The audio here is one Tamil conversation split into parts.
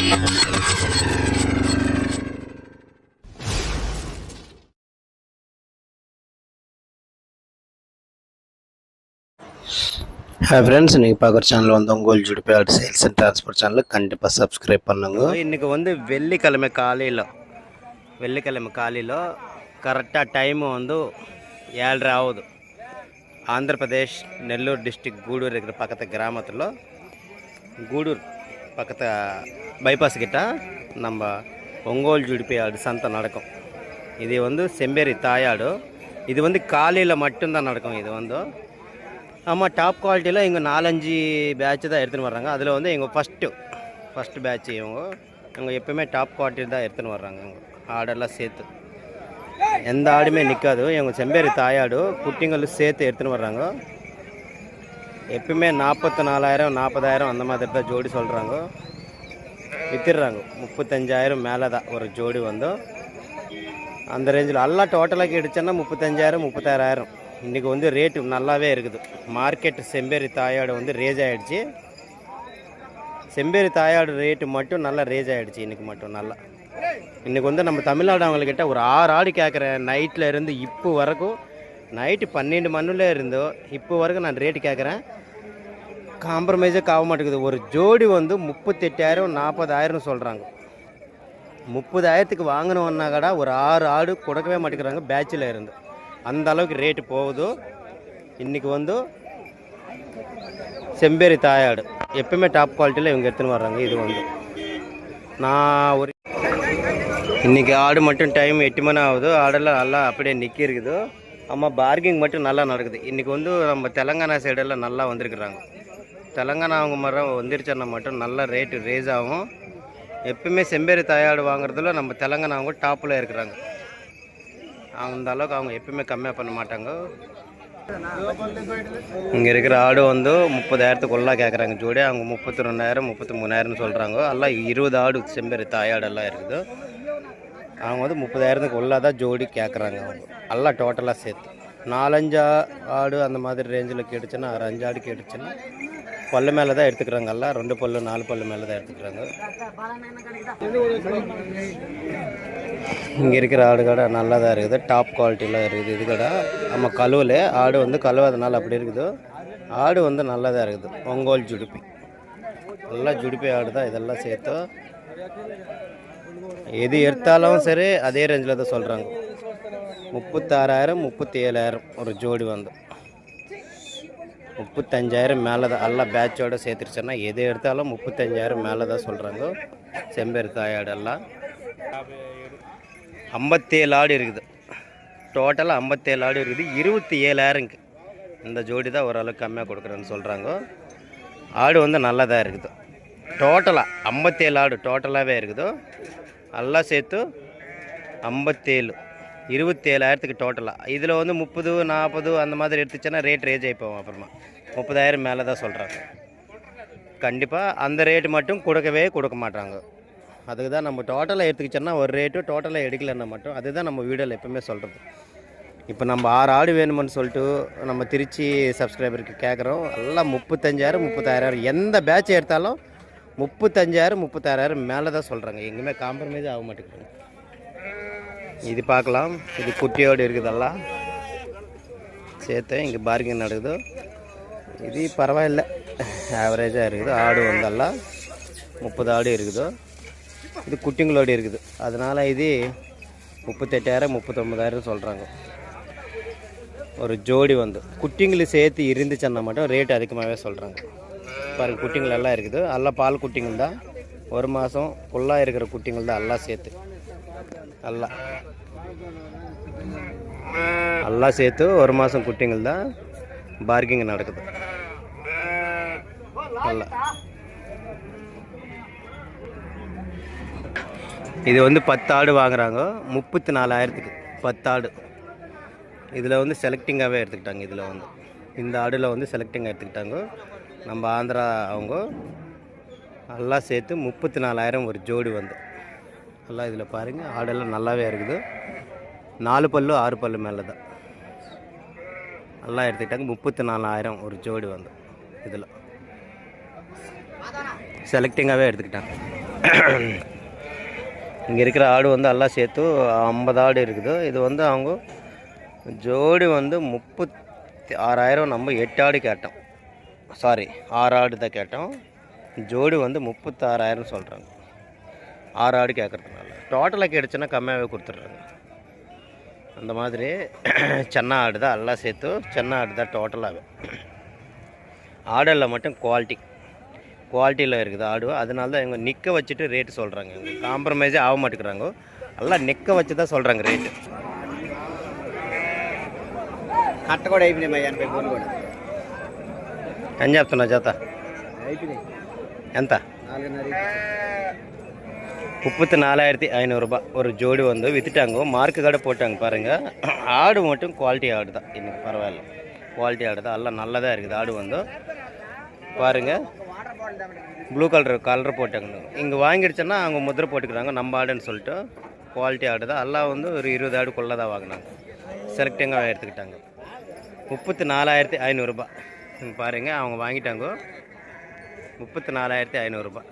ஹாய் ஃப்ரெண்ட்ஸ், இன்றைக்கி பார்க்குற சேனல் வந்து உங்கள் ஜுடிபி ஆடு சேல்ஸ் அண்ட் டிரான்ஸ்போர்ட் சேனல். கண்டிப்பாக சப்ஸ்கிரைப் பண்ணுங்க. இன்றைக்கி வந்து வெள்ளிக்கிழமை காலையில் கரெக்டாக டைமு வந்து 7:30 ஆகுது. ஆந்திரப்பிரதேஷ் நெல்லூர் டிஸ்ட்ரிக்ட் கூடூர் இருக்கிற பக்கத்து கிராமத்தில் கூடூர் பக்கத்து பைபாஸ் கிட்ட நம்ம ஒங்கோல் ஜுடிபி ஆடு சந்தை நடக்கும். இது வந்து செம்பேரி தாயாடு. இது வந்து காலையில் மட்டும்தான் நடக்கும். இது வந்து ஆமாம், டாப் குவாலிட்டியில் இங்கே 4-5 பேட்ச் தான் எடுத்துன்னு வர்றாங்க. அதில் வந்து எங்கள் ஃபஸ்ட்டு பேட்ச் இவங்க எப்போயுமே டாப் குவாலிட்டி தான் எடுத்துன்னு வர்றாங்க. இவங்க ஆடெல்லாம் சேர்த்து எந்த ஆடுமே நிற்காது. இவங்க செம்பேரி தாயாடு குட்டிங்களும் சேர்த்து எடுத்துன்னு வர்றாங்க. எப்பவுமே 44,000 40,000 அந்த மாதிரி தான் ஜோடி சொல்கிறாங்க. விற்றுடுறாங்க 35,000 மேலே தான் ஒரு ஜோடி வந்து. அந்த ரேஞ்சில் எல்லாம் டோட்டலாக கிடச்சோன்னா 35,000 36,000. இன்றைக்கி வந்து ரேட்டு நல்லாவே இருக்குது. மார்க்கெட்டு செம்பேரி தாயாடு வந்து ரேஜ் ஆகிடுச்சு. செம்பேரி தாயாடு ரேட்டு மட்டும் நல்லா ரேஜ் ஆகிடுச்சு இன்றைக்கி மட்டும் நல்லா. இன்றைக்கி வந்து நம்ம தமிழ்நாடு அவங்கக்கிட்ட ஒரு 6 ஆடு கேட்குறேன். நைட்டில் இருந்து இப்போ வரைக்கும், நைட்டு 12 மணியில் இருந்தோ இப்போ வரைக்கும் நான் ரேட்டு கேட்குறேன். காம்ப்ரமைஸே ஆக மாட்டேங்குது. ஒரு ஜோடி வந்து 38,000 40,000 சொல்கிறாங்க. 30,000க்கு வாங்கினோன்னா கூட ஒரு 6 ஆடு கொடுக்கவே மாட்டேங்கிறாங்க பேட்சில் இருந்து. அந்த அளவுக்கு ரேட்டு போகுது. இன்றைக்கி வந்து செம்பேரி தாயாடு எப்பவுமே டாப் குவாலிட்டியில் இவங்க எடுத்துன்னு வர்றாங்க. இது வந்து நான் ஒரு இன்றைக்கி ஆடு மட்டும் டைம் 8 மணி ஆகுது. ஆடெல்லாம் நல்லா அப்படியே நிற்கி இருக்குது. ஆமாம், பார்கிங் மட்டும் நல்லா நடக்குது. இன்றைக்கி வந்து நம்ம தெலுங்கானா சைடெல்லாம் நல்லா வந்திருக்குறாங்க. தெலுங்கானா அவங்க மரம் வந்துருச்சுன்னா மட்டும் நல்லா ரேட்டு ரேஸ் ஆகும். எப்பவுமே செம்பேரி தாயாடு வாங்குறதுல நம்ம தெலுங்கானா அவங்க டாப்பில் இருக்கிறாங்க. அந்த அளவுக்கு அவங்க எப்பவுமே கம்மியாக பண்ண மாட்டாங்க. இங்கே இருக்கிற ஆடு வந்து 30,000க்குள்ளே கேட்குறாங்க ஜோடி. அவங்க 32,000 33,000 சொல்கிறாங்க. எல்லாம் 20 ஆடு செம்பேரி தாயாடெல்லாம் இருக்குது. அவங்க வந்து 30,000க்குள்ளே தான் ஜோடி கேட்குறாங்க. அவங்க எல்லாம் டோட்டலாக சேர்த்து 4-5 ஆடு அந்த மாதிரி ரேஞ்சில் கேட்டுச்சுன்னா 5 ஆடு கேட்டுச்சுன்னா பல்லு மேலே தான் எடுத்துக்கிறாங்க. எல்லாம் 2 பல்லு 4 பல்லு மேலே தான் எடுத்துக்கிறாங்க. இங்கே இருக்கிற ஆடு கடை நல்லா தான் இருக்குது. டாப் குவாலிட்டியில் இருக்குது. இது கடை நம்ம கழுவில் ஆடு வந்து கழுவாதனால அப்படி இருக்குது. ஆடு வந்து நல்லா தான் இருக்குது. ஒங்கோல் ஜுடிபி எல்லாம் ஜுடிபி ஆடு தான். இதெல்லாம் சேர்த்து எது எடுத்தாலும் சரி அதே ரேஞ்சில் தான் சொல்கிறாங்க. 36,000 37,000 ஒரு ஜோடி வந்து 35,000 மேலே தான். எல்லாம் பேட்சோடு சேர்த்துருச்சுன்னா எது எடுத்தாலும் 35,000 மேலே தான் சொல்கிறாங்க. செம்பேரி தாயாடெல்லாம் 57 ஆடு இருக்குது. டோட்டலாக 57 ஆடு இருக்குது. 27,000க்கு இந்த ஜோடி தான் ஓரளவுக்கு கம்மியாக கொடுக்குறேன்னு சொல்கிறாங்க. ஆடு வந்து நல்லா தான் இருக்குது. டோட்டலாக 57 ஆடு டோட்டலாகவே இருக்குது. எல்லாம் சேர்த்து 57 27,000க்கு டோட்டலாக. இதில் வந்து 30 40 அந்த மாதிரி எடுத்துச்சுன்னா ரேட் ரேஜ் ஆகிப்போம். அப்புறமா 30,000 மேலே தான் சொல்கிறாங்க. கண்டிப்பாக அந்த ரேட்டு மட்டும் கொடுக்க மாட்டாங்க. அதுக்கு தான் நம்ம டோட்டலாக எடுத்துக்கிச்சோன்னா ஒரு ரேட்டு, டோட்டலாக எடுக்கலைன்னா மட்டும். அதுதான் நம்ம வீடியோவில் எப்போவுமே சொல்கிறது. இப்போ நம்ம 6 ஆடு வேணுமென்னு சொல்லிட்டு நம்ம திருச்சி சப்ஸ்கிரைபருக்கு கேட்குறோம். எல்லாம் 35,000 36,000 எந்த பேட்ச் எடுத்தாலும் 35,000 36,000 மேலே தான் சொல்கிறாங்க. எங்கேயுமே காம்ப்ரமைஸ் ஆக மாட்டேங்குது. இது பார்க்கலாம். இது குட்டியோடு இருக்குதெல்லாம் சேர்த்து இங்கே பார்கிங் நடக்குது. இது பரவாயில்லை, ஆவரேஜாக இருக்குது. ஆடு வந்தெல்லாம் 30 ஆடு இருக்குது. இது குட்டிங்களோடு இருக்குது. அதனால் இது 38,000 39,000 சொல்கிறாங்க ஒரு ஜோடி வந்து. குட்டிங்களை சேர்த்து இருந்துச்சுன்னா மட்டும் ரேட் அதிகமாகவே சொல்கிறாங்க. பாருங்கள், குட்டிங்களெல்லாம் இருக்குது. எல்லாம் பால் குட்டிங்கள் தான். 1 மாதம் ஃபுல்லாக இருக்கிற குட்டிங்கள் தான் எல்லாம் சேர்த்து. எல்லாம் சேர்த்து 1 மாதம் குட்டிங்கள் தான் பார்கிங் நடக்குது. இது வந்து 10 ஆடு வாங்குறாங்க 34,000க்கு 10 ஆடு. இதில் வந்து செலக்டிங்காகவே எடுத்துக்கிட்டாங்க. இதில் வந்து இந்த ஆடில் வந்து செலக்டிங்காக எடுத்துக்கிட்டாங்க. நம்ம ஆந்திரா அவங்க எல்லாம் சேர்த்து 34,000 ஒரு ஜோடி வந்து. எல்லாம் இதில் பாருங்கள், ஆடெல்லாம் நல்லாவே இருக்குது. 4 பல்லு 6 பல்லு மேலே தான் எல்லாம் எடுத்துக்கிட்டாங்க. 34,000 ஒரு ஜோடி வந்து. இதில் செலக்டிங்காகவே எடுத்துக்கிட்டாங்க. இங்கே இருக்கிற ஆடு வந்து எல்லாம் சேர்த்து 50 ஆடு இருக்குது. இது வந்து அவங்க ஜோடி வந்து 36,000. நம்ம 8 ஆடு கேட்டோம், சாரி 6 ஆடு தான் கேட்டோம். ஜோடி வந்து 36,000 சொல்கிறாங்க. 6 ஆடு கேட்குறதுனால டோட்டலாக கேட்டுச்சுன்னா கம்மியாகவே கொடுத்துட்றாங்க. அந்த மாதிரி சென்னை ஆடு தான் எல்லாம் சேர்த்து, சென்னை ஆடு தான் டோட்டலாகவே. ஆடெல்லாம் மட்டும் குவாலிட்டியில் இருக்குது ஆடு. அதனால தான் இவங்க நிற்க வச்சுட்டு ரேட்டு சொல்கிறாங்க. இவங்க காம்ப்ரமைஸே ஆக மாட்டேங்கிறாங்க, எல்லாம் நிற்க வச்சு தான் சொல்கிறாங்க రేటు. కట్ట కూడా అయిపోయినాయి మా 80 ఫోన్ కూడా. ఏం చెప్తున్నా జత? అయిపోయినాయి. ఎంత? 34,500 ரூபாய் ஒரு ஜோடி வந்து விற்றுட்டாங்க. மார்க்கு கடை போட்டாங்க பாருங்கள். ஆடு மட்டும் குவாலிட்டி ஆடு தான், இன்னைக்கு பரவாயில்ல, குவாலிட்டி ஆடு தான், எல்லாம் நல்லதாக இருக்குது ஆடு வந்து பாருங்கள். ப்ளூ கலர் போட்டாங்க. இங்கே வாங்கிடுச்சோன்னா அவங்க முத்திரை போட்டுக்கிறாங்க நம்ம ஆடுன்னு சொல்லிட்டு. குவாலிட்டி ஆடு தான், எல்லாம் வந்து ஒரு 20 ஆடுக்குள்ளே தான் வாங்கினாங்க, செலக்டிங்காக எடுத்துக்கிட்டாங்க. 34,500 ரூபாய் பாருங்கள், அவங்க வாங்கிட்டாங்க. 34,500 ரூபாய்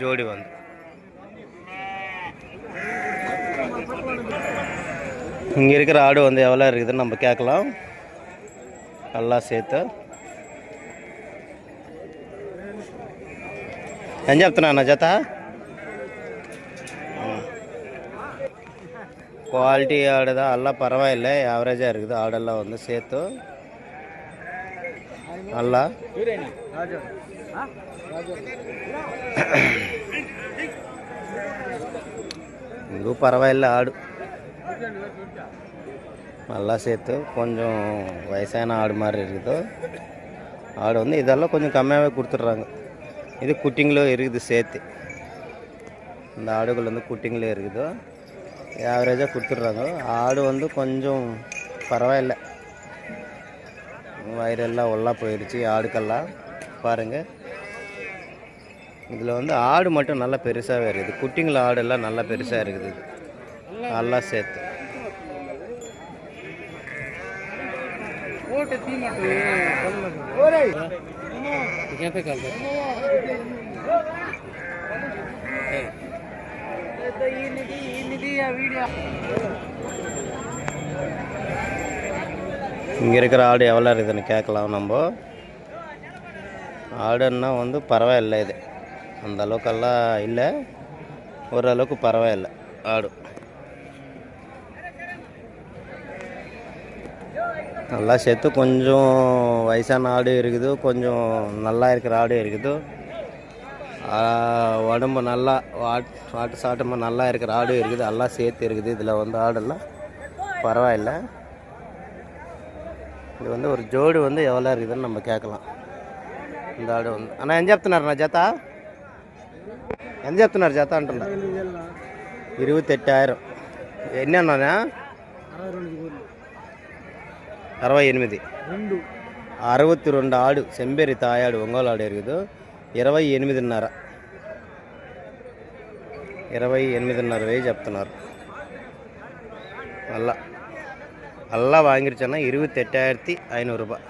ஜோடி வந்து. இங்கே இருக்கிற ஆடு வந்து எவ்வளோ இருக்குதுன்னு நம்ம கேட்கலாம். எல்லாம் சேர்த்து ఏం చెప్తున్నా అన్న జత? குவாலிட்டி ஆடு தான், எல்லாம் பரவாயில்லை, ஆவரேஜாக இருக்குது ஆடெல்லாம் வந்து சேர்த்து. நல்லா இங்கும் பரவாயில்ல ஆடு, நல்லா சேர்த்து. கொஞ்சம் வயசான ஆடு மாதிரி இருக்குது ஆடு வந்து. இதெல்லாம் கொஞ்சம் கம்மியாகவே கொடுத்துட்றாங்க. இது குட்டிங்களும் இருக்குது சேர்த்து. இந்த ஆடுகள் வந்து குட்டிங்களும் இருக்குது, ஆவரேஜாக கொடுத்துட்றாங்க. ஆடு வந்து கொஞ்சம் பரவாயில்லை, வயிறெல்லாம் ஒல்லா போயிடுச்சு ஆடுக்கெல்லாம் பாருங்கள். இதில் வந்து ஆடு மட்டும் நல்லா பெருசாகவே இருக்குது. குட்டிங்கள ஆடெல்லாம் நல்லா பெருசாக இருக்குது. இது நல்லா சேர்த்து. இங்கே இருக்கிற ஆடு எவ்வளோ இருக்குதுன்னு கேட்கலாம் நம்ம. ஆடுன்னா வந்து பரவாயில்லை, இது அந்த அளவுக்கெல்லாம் இல்லை, ஓரளவுக்கு பரவாயில்லை ஆடு. நல்லா சேர்த்து. கொஞ்சம் வயசான ஆடு இருக்குது, கொஞ்சம் நல்லா இருக்கிற ஆடு இருக்குது. உடம்பு நல்லா ஆட்டு சாட்டமாக நல்லா இருக்கிற ஆடு இருக்குது, எல்லாம் சேர்த்து இருக்குது. இதில் வந்து ஆடெல்லாம் பரவாயில்லை. இது வந்து ஒரு ஜோடி வந்து எவ்வளோ இருக்குதுன்னு நம்ம கேட்கலாம். இந்த ఆడు ఉంది అన్న. ఏం చెప్తున్నారు నా జత? ఎంత చెప్తున్నారు జత అంటున్నా? 28,000. ఎన్ని అన్నా? 68. 62 ఆడు సెంబేరి తాయాడు ఒంగోలు ఆడు ఎరుగుదు. 28,500. 28,500 చెప్తున్నారు. అల్లా వాంగిరుచన్నా 28,500 ரூபாய்.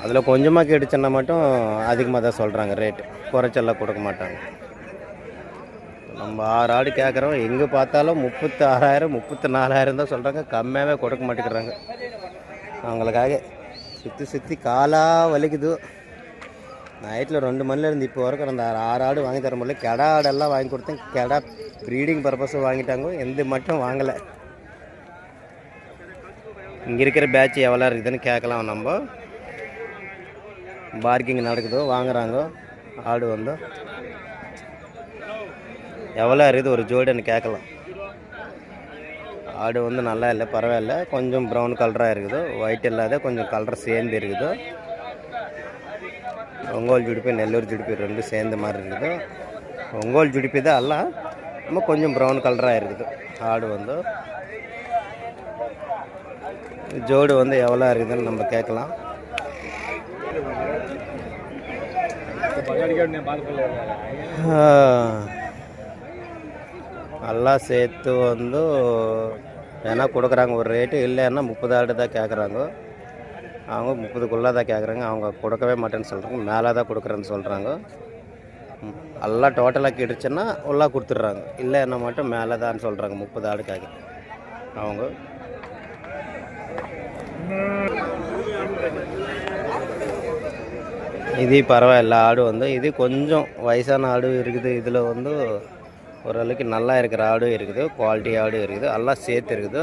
அதில் கொஞ்சமாக கேட்டுச்சுன்னா மட்டும் அதிகமாக தான் சொல்கிறாங்க ரேட்டு, குறைச்செல்லாம் கொடுக்க மாட்டாங்க. நம்ம 6 ஆடு கேட்குறோம், எங்கே பார்த்தாலும் 36,000 34,000 தான் சொல்கிறாங்க, கம்மியாகவே கொடுக்க மாட்டேங்கிறாங்க. அவங்களுக்காக சுற்றி காலாக வலிக்குது. நைட்டில் 2 மணிலேருந்து இப்போ வரைக்கும் அந்த 6 ஆடு வாங்கி தர முடியல. கெடா ஆடெல்லாம் வாங்கி கொடுத்தேன், கெடா ப்ரீடிங் பர்பஸும் வாங்கிட்டாங்க, எந்த மட்டும் வாங்கலை. இங்கே இருக்கிற பேட்ச் எவ்வளோ இருக்குதுன்னு கேட்கலாம் நம்ம. பார்க்கிங் நடக்குதோ, வாங்குறாங்க ஆடு வந்து எவ்வளோ இருக்குது ஒரு ஜோடின்னு கேட்கலாம். ஆடு வந்து நல்லா இல்லை, பரவாயில்ல, கொஞ்சம் ப்ரௌன் கலராக இருக்குது, ஒயிட் இல்லாத கொஞ்சம் கலர் சேர்ந்து இருக்குது. ஒங்கோல் ஜுடிப்பி நெல்லூர் ஜுடிப்பி ரெண்டும் சேர்ந்த மாதிரி இருக்குது. ஒங்கோல் ஜுடிப்பி தான் எல்லாம் நம்ம கொஞ்சம் ப்ரௌன் கலராக இருக்குது. ஆடு வந்து ஜோடு வந்து எவ்வளோ இருக்குதுன்னு நம்ம கேட்கலாம். எல்லாம் சேர்த்து வந்து ஏன்னா கொடுக்குறாங்க ஒரு ரேட்டு, இல்லைன்னா 30 ஆடு தான் கேட்குறாங்க. அவங்க 30க்குள்ளே தான் கேட்குறாங்க, அவங்க கொடுக்கவே மாட்டேன்னு சொல்கிறாங்க, மேலே தான் கொடுக்குறேன்னு சொல்கிறாங்க. எல்லாம் டோட்டலாக கேட்டுச்சுன்னா உள்ளா கொடுத்துட்றாங்க. இல்லைன்னா மட்டும் மேலே தான் சொல்கிறாங்க 30 ஆடுக்காக அவங்க. இது பரவாயில்ல ஆடு வந்து இது கொஞ்சம் வயசான ஆடு இருக்குது. இதில் வந்து ஓரளவுக்கு நல்லா இருக்கிற ஆடும் இருக்குது, குவாலிட்டி ஆடும் இருக்குது, எல்லாம் சேர்த்து இருக்குது.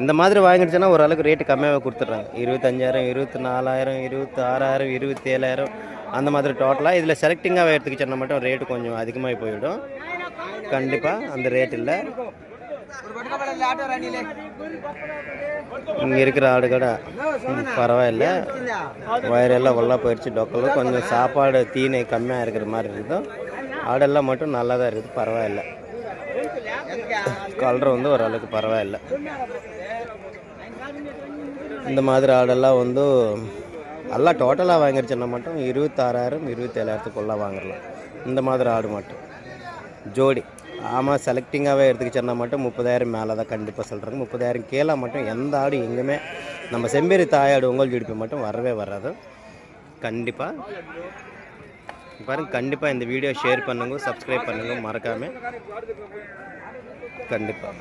இந்த மாதிரி வாங்கிடுச்சுன்னா ஓரளவுக்கு ரேட்டு கம்மியாகவே கொடுத்துட்றாங்க. 25,000, 24,000, 26,000, 27,000 அந்த மாதிரி டோட்டலாக. இதில் செலக்டிங்காக எடுத்துக்கிச்சோன்னா மட்டும் ரேட்டு கொஞ்சம் அதிகமாக போயிடும். கண்டிப்பாக அந்த ரேட் இல்லை. இங்கே இருக்கிற ஆடு கடை பரவாயில்ல, வயிறெல்லாம் வெள்ளா போயிடுச்சு. டொக்கலும் கொஞ்சம் சாப்பாடு தீனி கம்மியாக இருக்கிற மாதிரி இருக்குது. ஆடெல்லாம் மட்டும் நல்லா தான் இருக்குது, பரவாயில்ல. கலர் வந்து ஓரளவுக்கு பரவாயில்ல. இந்த மாதிரி ஆடெல்லாம் வந்து எல்லாம் டோட்டலாக வாங்கிடுச்சுன்னா மட்டும் 26,000, 27,000க்குள்ளே வாங்கிடலாம். இந்த மாதிரி ஆடு மட்டும் ஜோடி. ஆமாம், செலக்டிங்காகவே எடுத்துக்கிச்சோன்னா மட்டும் 30,000 மேலே தான் கண்டிப்பாக சொல்கிறாங்க. 30,000 கீழே மட்டும் எந்த ஆடு எங்கேயுமே நம்ம செம்பேரி தாயாடு உங்கள் ஜோடிப்பு மட்டும் வரவே வராது. கண்டிப்பாக பாருங்கள். கண்டிப்பாக இந்த வீடியோ ஷேர் பண்ணுங்க, சப்ஸ்கிரைப் பண்ணுங்க மறக்காமல். கண்டிப்பாக